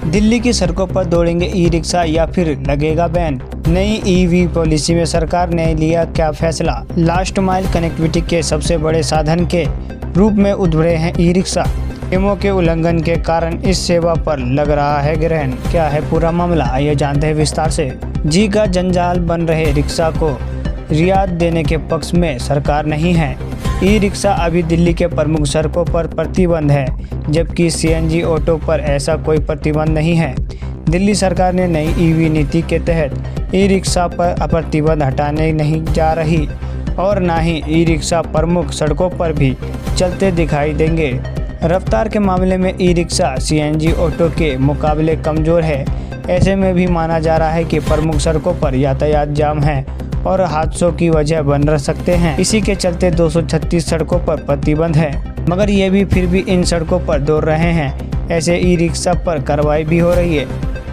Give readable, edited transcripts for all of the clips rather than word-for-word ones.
दिल्ली की सड़कों पर दौड़ेंगे ई रिक्शा या फिर लगेगा बैन। नई ईवी पॉलिसी में सरकार ने लिया क्या फैसला। लास्ट माइल कनेक्टिविटी के सबसे बड़े साधन के रूप में उभरे हैं ई रिक्शा। नियमों के उल्लंघन के कारण इस सेवा पर लग रहा है ग्रहण। क्या है पूरा मामला, आइए जानते हैं विस्तार से। जी का जंजाल बन रहे रिक्शा को रियायत देने के पक्ष में सरकार नहीं है। ई रिक्शा अभी दिल्ली के प्रमुख सड़कों पर प्रतिबंध है, जबकि सीएनजी ऑटो पर ऐसा कोई प्रतिबंध नहीं है। दिल्ली सरकार ने नई ईवी नीति के तहत ई रिक्शा पर प्रतिबंध हटाने नहीं जा रही और ना ही ई रिक्शा प्रमुख सड़कों पर भी चलते दिखाई देंगे। रफ्तार के मामले में ई रिक्शा सीएनजी ऑटो के मुकाबले कमज़ोर है। ऐसे में भी माना जा रहा है कि प्रमुख सड़कों पर यातायात जाम है और हादसों की वजह बन रह सकते हैं। इसी के चलते 236 सड़कों पर प्रतिबंध है, मगर ये भी फिर भी इन सड़कों पर दौड़ रहे हैं। ऐसे ई रिक्शा पर कार्रवाई भी हो रही है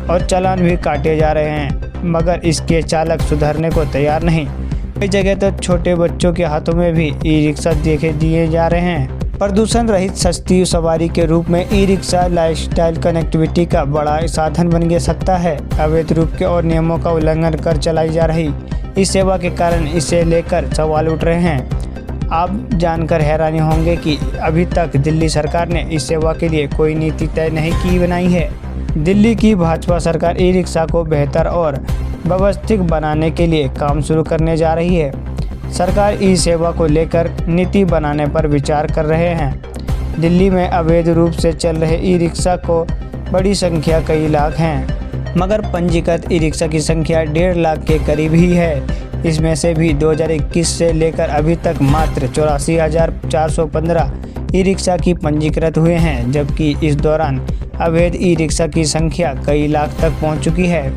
और चालान भी काटे जा रहे हैं, मगर इसके चालक सुधरने को तैयार नहीं। कई जगह तो छोटे बच्चों के हाथों में भी ई रिक्शा देखे दिए जा रहे हैं। प्रदूषण रहित सस्ती सवारी के रूप में ई रिक्शा लाइफस्टाइल कनेक्टिविटी का बड़ा साधन बन सकता है। अवैध रूप के और नियमों का उल्लंघन कर चलाई जा रही इस सेवा के कारण इसे लेकर सवाल उठ रहे हैं। आप जानकर हैरानी होंगे कि अभी तक दिल्ली सरकार ने इस सेवा के लिए कोई नीति तय नहीं की बनाई है। दिल्ली की भाजपा सरकार ई रिक्शा को बेहतर और व्यवस्थित बनाने के लिए काम शुरू करने जा रही है। सरकार ई सेवा को लेकर नीति बनाने पर विचार कर रहे हैं। दिल्ली में अवैध रूप से चल रहे ई रिक्शा को बड़ी संख्या कई लाख हैं, मगर पंजीकृत ई रिक्शा की संख्या 1.5 लाख के करीब ही है। इसमें से भी 2021 से लेकर अभी तक मात्र 84,415 ई रिक्शा की पंजीकृत हुए हैं, जबकि इस दौरान अवैध ई रिक्शा की संख्या कई लाख तक पहुंच चुकी है।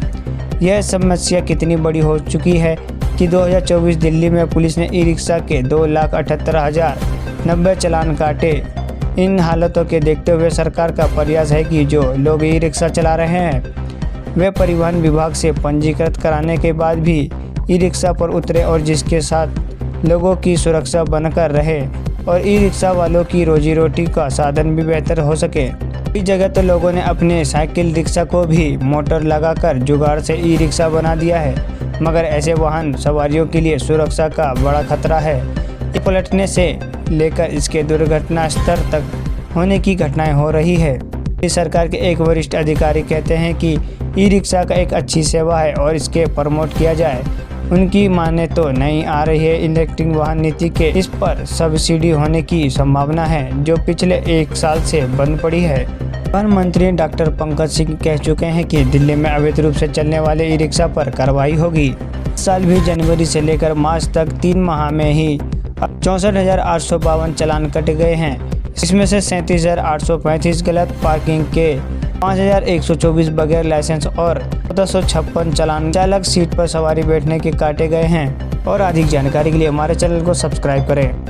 यह समस्या कितनी बड़ी हो चुकी है कि 2024 दिल्ली में पुलिस ने ई रिक्शा के 2,78,090 चालान काटे। इन हालातों के देखते हुए सरकार का प्रयास है कि जो लोग ई रिक्शा चला रहे हैं वे परिवहन विभाग से पंजीकृत कराने के बाद भी ई रिक्शा पर उतरे और जिसके साथ लोगों की सुरक्षा बनकर रहे और ई रिक्शा वालों की रोजी रोटी का साधन भी बेहतर हो सके। कई जगह तो लोगों ने अपने साइकिल रिक्शा को भी मोटर लगाकर जुगाड़ से ई रिक्शा बना दिया है, मगर ऐसे वाहन सवारियों के लिए सुरक्षा का बड़ा खतरा है। ये पलटने से लेकर इसके दुर्घटना स्तर तक होने की घटनाएं हो रही है। इस सरकार के एक वरिष्ठ अधिकारी कहते हैं कि ई रिक्शा का एक अच्छी सेवा है और इसके प्रमोट किया जाए। उनकी माने तो नई आ रही है इलेक्ट्रिक वाहन नीति के इस पर सब्सिडी होने की संभावना है, जो पिछले 1 साल से बंद पड़ी है। वन मंत्री डॉक्टर पंकज सिंह कह चुके हैं कि दिल्ली में अवैध रूप से चलने वाले ई रिक्शा पर कार्रवाई होगी। इस साल भी जनवरी से लेकर मार्च तक 3 माह में ही 64,852 चालान कटे गए हैं। इसमें से 37,835 गलत पार्किंग के, 5,124 बगैर लाइसेंस और 1456 चालान चालक सीट पर सवारी बैठने के काटे गए हैं। और अधिक जानकारी के लिए हमारे चैनल को सब्सक्राइब करें।